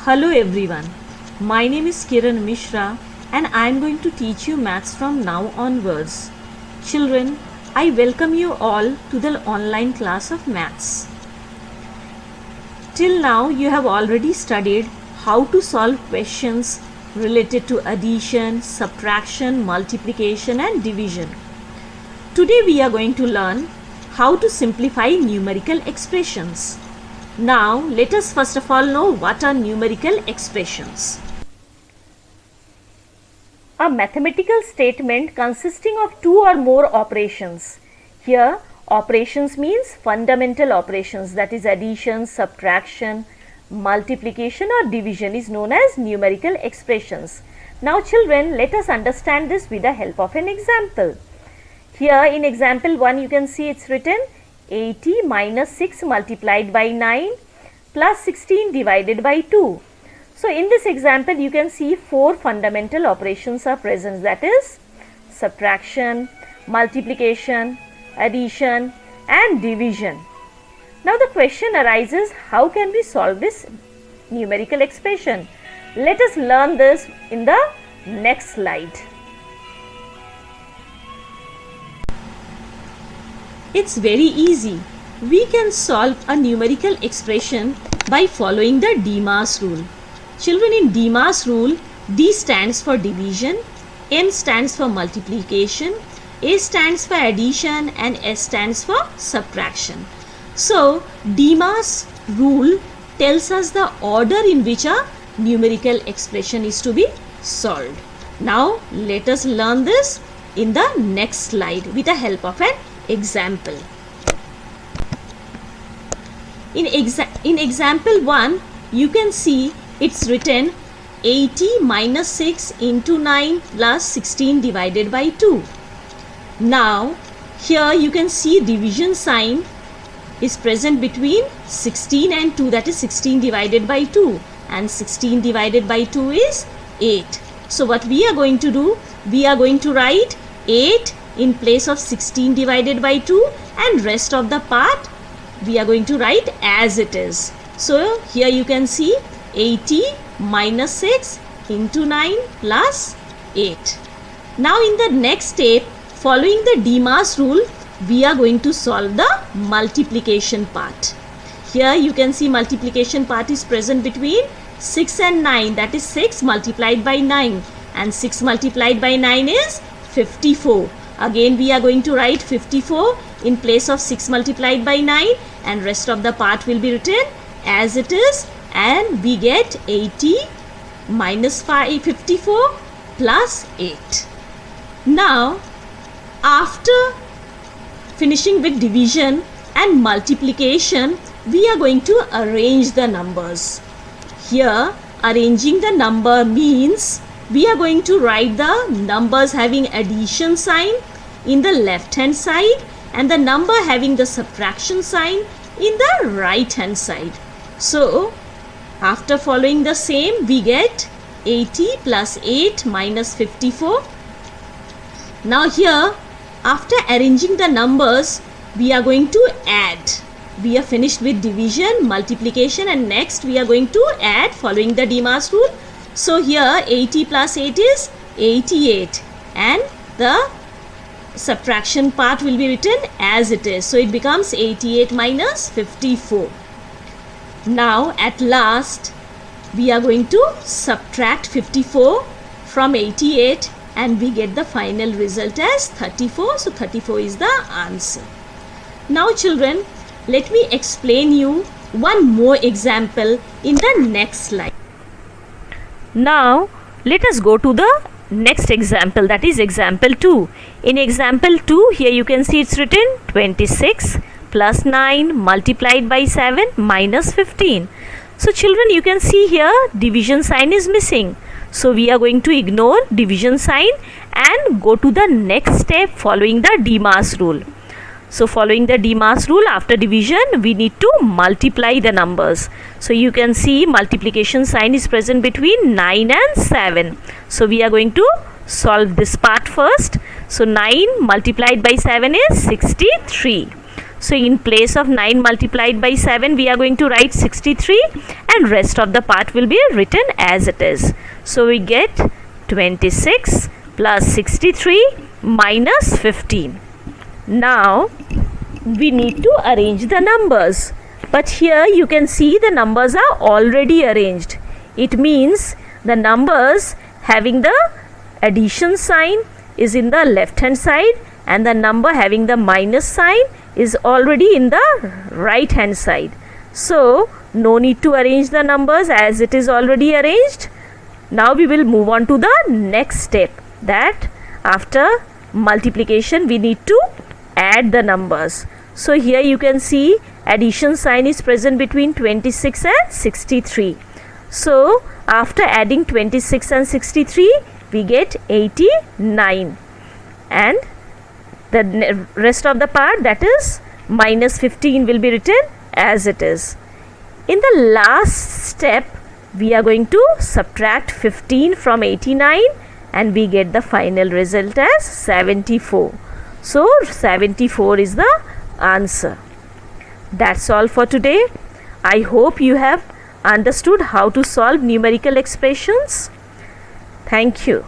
Hello everyone, my name is Kiran Mishra and I am going to teach you maths from now onwards. Children, I welcome you all to the online class of maths. Till now you have already studied how to solve questions related to addition, subtraction, multiplication and division. Today we are going to learn how to simplify numerical expressions. Now, let us first of all know what are numerical expressions. A mathematical statement consisting of two or more operations. Here, operations means fundamental operations, that is addition, subtraction, multiplication or division is known as numerical expressions. Now children, let us understand this with the help of an example. Here in example 1 you can see it's written 80 minus 6 multiplied by 9 plus 16 divided by 2. So in this example you can see four fundamental operations are present, that is subtraction, multiplication, addition and division. Now the question arises, how can we solve this numerical expression? Let us learn this in the next slide. It's very easy. We can solve a numerical expression by following the DMAS rule. Children, in DMAS rule, D stands for division, M stands for multiplication, A stands for addition and S stands for subtraction. So, DMAS rule tells us the order in which a numerical expression is to be solved. Now, let us learn this in the next slide with the help of an example. In example 1, you can see it's written 80 minus 6 into 9 plus 16 divided by 2. Now, here you can see division sign is present between 16 and 2, that is 16 divided by 2, and 16 divided by 2 is 8. So what we are going to do, we are going to write 8 in place of 16 divided by 2 and rest of the part we are going to write as it is. So here you can see 80 minus 6 into 9 plus 8. Now in the next step, following the DMAS rule, we are going to solve the multiplication part. Here you can see multiplication part is present between 6 and 9, that is 6 multiplied by 9, and 6 multiplied by 9 is 54. Again we are going to write 54 in place of 6 multiplied by 9 and rest of the part will be written as it is, and we get 80 minus 54 plus 8. Now after finishing with division and multiplication, we are going to arrange the numbers. Here arranging the number means we are going to write the numbers having addition sign in the left hand side and the number having the subtraction sign in the right hand side. So after following the same, we get 80 plus 8 minus 54. Now here, after arranging the numbers, we are going to add. We are finished with division, multiplication, and next we are going to add following the DMAS rule. So here 80 plus 8 is 88 and the subtraction part will be written as it is. So it becomes 88 minus 54. Now at last we are going to subtract 54 from 88 and we get the final result as 34. So 34 is the answer. Now children, let me explain you one more example in the next slide. Now let us go to the next example, that is example 2. In example 2, here you can see it's written 26 plus 9 multiplied by 7 minus 15. So children, you can see here division sign is missing. So we are going to ignore division sign and go to the next step following the DMAS rule. So following the DMAS rule, after division we need to multiply the numbers. So you can see multiplication sign is present between 9 and 7. So we are going to solve this part first. So 9 multiplied by 7 is 63. So in place of 9 multiplied by 7, we are going to write 63, and rest of the part will be written as it is. So we get 26 plus 63 minus 15. Now we need to arrange the numbers, but here you can see the numbers are already arranged. It means the numbers having the addition sign is in the left hand side, and the number having the minus sign is already in the right hand side. So no need to arrange the numbers as it is already arranged. Now we will move on to the next step, that after multiplication we need to add the numbers. So here you can see addition sign is present between 26 and 63. So after adding 26 and 63, we get 89, and the rest of the part, that is minus 15, will be written as it is. In the last step, we are going to subtract 15 from 89, and we get the final result as 74. So 74 is the answer. That's all for today. I hope you have understood how to solve numerical expressions. Thank you.